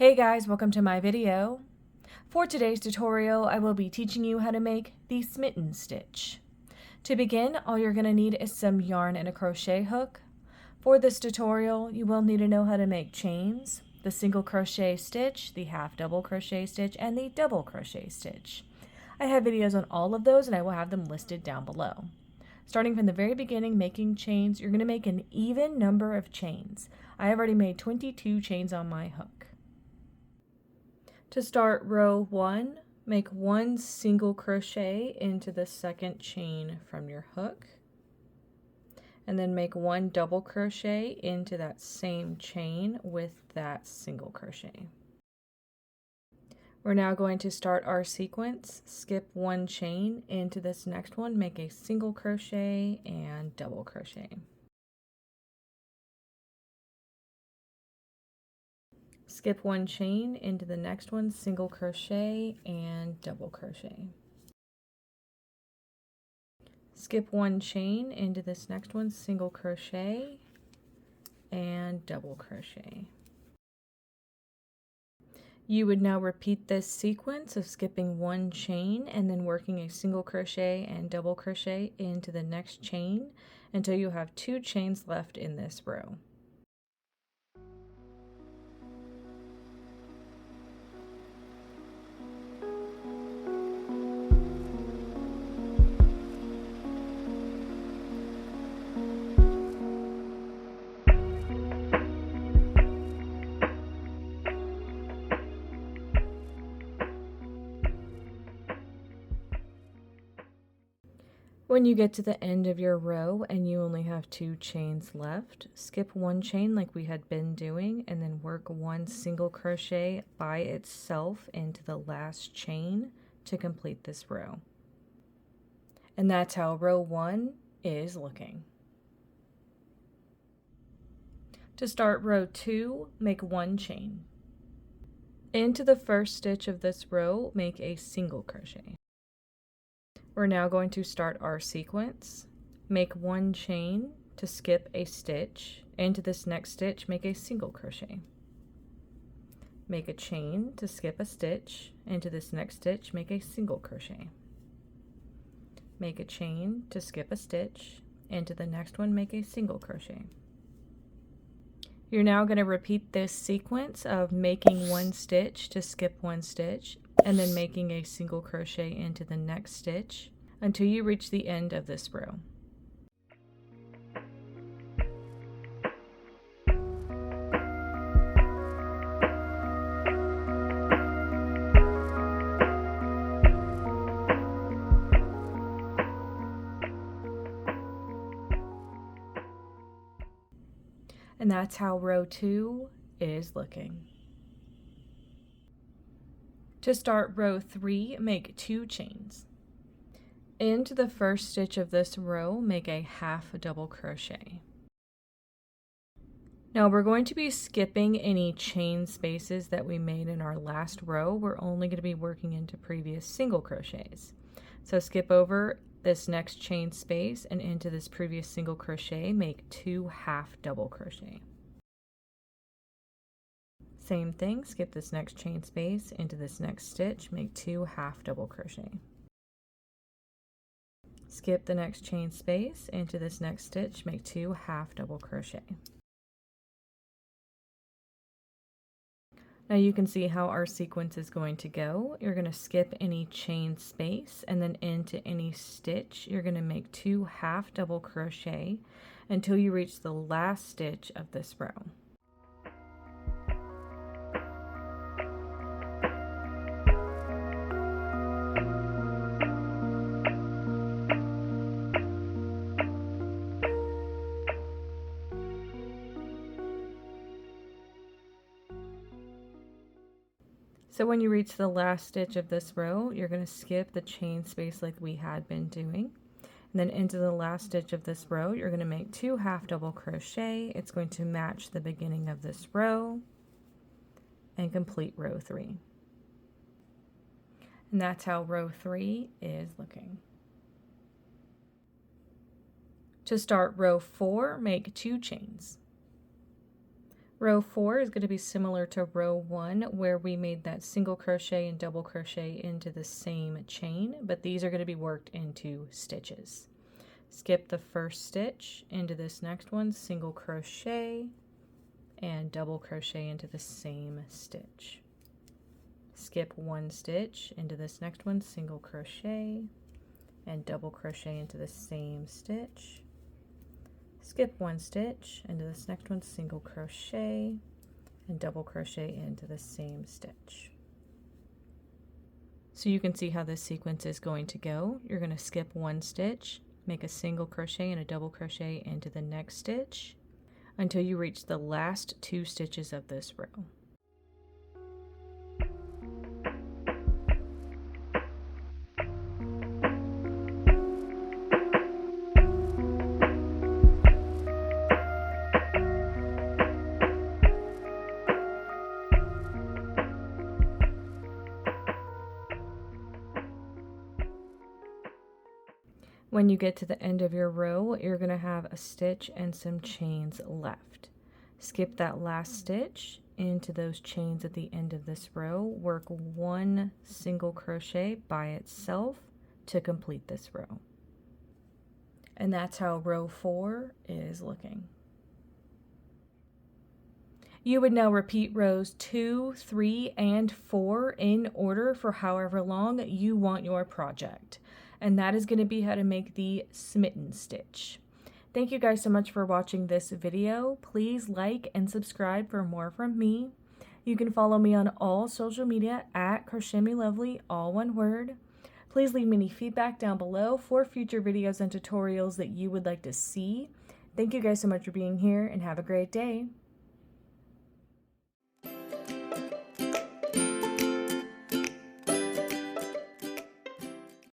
Hey guys, welcome to my video. For today's tutorial, I will be teaching you how to make the Smitten stitch. To begin, all you're going to need is some yarn and a crochet hook. For this tutorial, you will need to know how to make chains, the single crochet stitch, the half double crochet stitch, and the double crochet stitch. I have videos on all of those and I will have them listed down below. Starting from the very beginning, making chains, you're going to make an even number of chains. I have already made 22 chains on my hook. To start row 1, make one single crochet into the second chain from your hook, and then make one double crochet into that same chain with that single crochet. We're now going to start our sequence, skip one chain into this next one, make a single crochet and double crochet. Skip one chain into the next one, single crochet and double crochet. Skip one chain into this next one, single crochet and double crochet. You would now repeat this sequence of skipping one chain and then working a single crochet and double crochet into the next chain until you have 2 chains left in this row. When you get to the end of your row and you only have 2 chains left, skip one chain like we had been doing and then work one single crochet by itself into the last chain to complete this row. And that's how row 1 is looking. To start row 2, make one chain. Into the first stitch of this row, make a single crochet. We're now going to start our sequence. Make one chain to skip a stitch. Into this next stitch, make a single crochet. Make a chain to skip a stitch. Into this next stitch, make a single crochet. Make a chain to skip a stitch. Into the next one, make a single crochet. You're now going to repeat this sequence of making one stitch to skip one stitch, and then making a single crochet into the next stitch until you reach the end of this row. And that's how row 2 is looking. To start row 3, make 2 chains. Into the first stitch of this row, make a half double crochet. Now we're going to be skipping any chain spaces that we made in our last row. We're only going to be working into previous single crochets. So skip over this next chain space and into this previous single crochet, make 2 half double crochet. Same thing, skip this next chain space into this next stitch, make 2 half double crochet. Skip the next chain space into this next stitch, make 2 half double crochet. Now you can see how our sequence is going to go. You're going to skip any chain space and then into any stitch you're going to make 2 half double crochet until you reach the last stitch of this row. So when you reach the last stitch of this row, you're going to skip the chain space like we had been doing. And then into the last stitch of this row, you're going to make 2 half double crochet. It's going to match the beginning of this row and complete row 3. And that's how row 3 is looking. To start row 4, make 2 chains. Row 4 is going to be similar to row 1, where we made that single crochet and double crochet into the same chain, but these are going to be worked into stitches. Skip the first stitch into this next one, single crochet, and double crochet into the same stitch. Skip one stitch into this next one, single crochet, and double crochet into the same stitch. Skip one stitch into this next one, single crochet, and double crochet into the same stitch. So you can see how this sequence is going to go. You're going to skip one stitch, make a single crochet and a double crochet into the next stitch until you reach the last 2 stitches of this row. When you get to the end of your row, you're going to have a stitch and some chains left. Skip that last stitch into those chains at the end of this row. Work one single crochet by itself to complete this row. And that's how row 4 is looking. You would now repeat rows 2, 3, and 4 in order for however long you want your project. And that is going to be how to make the Smitten stitch. Thank you guys so much for watching this video. Please like and subscribe for more from me. You can follow me on all social media at crochetmelovely, all one word. Please leave me any feedback down below for future videos and tutorials that you would like to see. Thank you guys so much for being here and have a great day.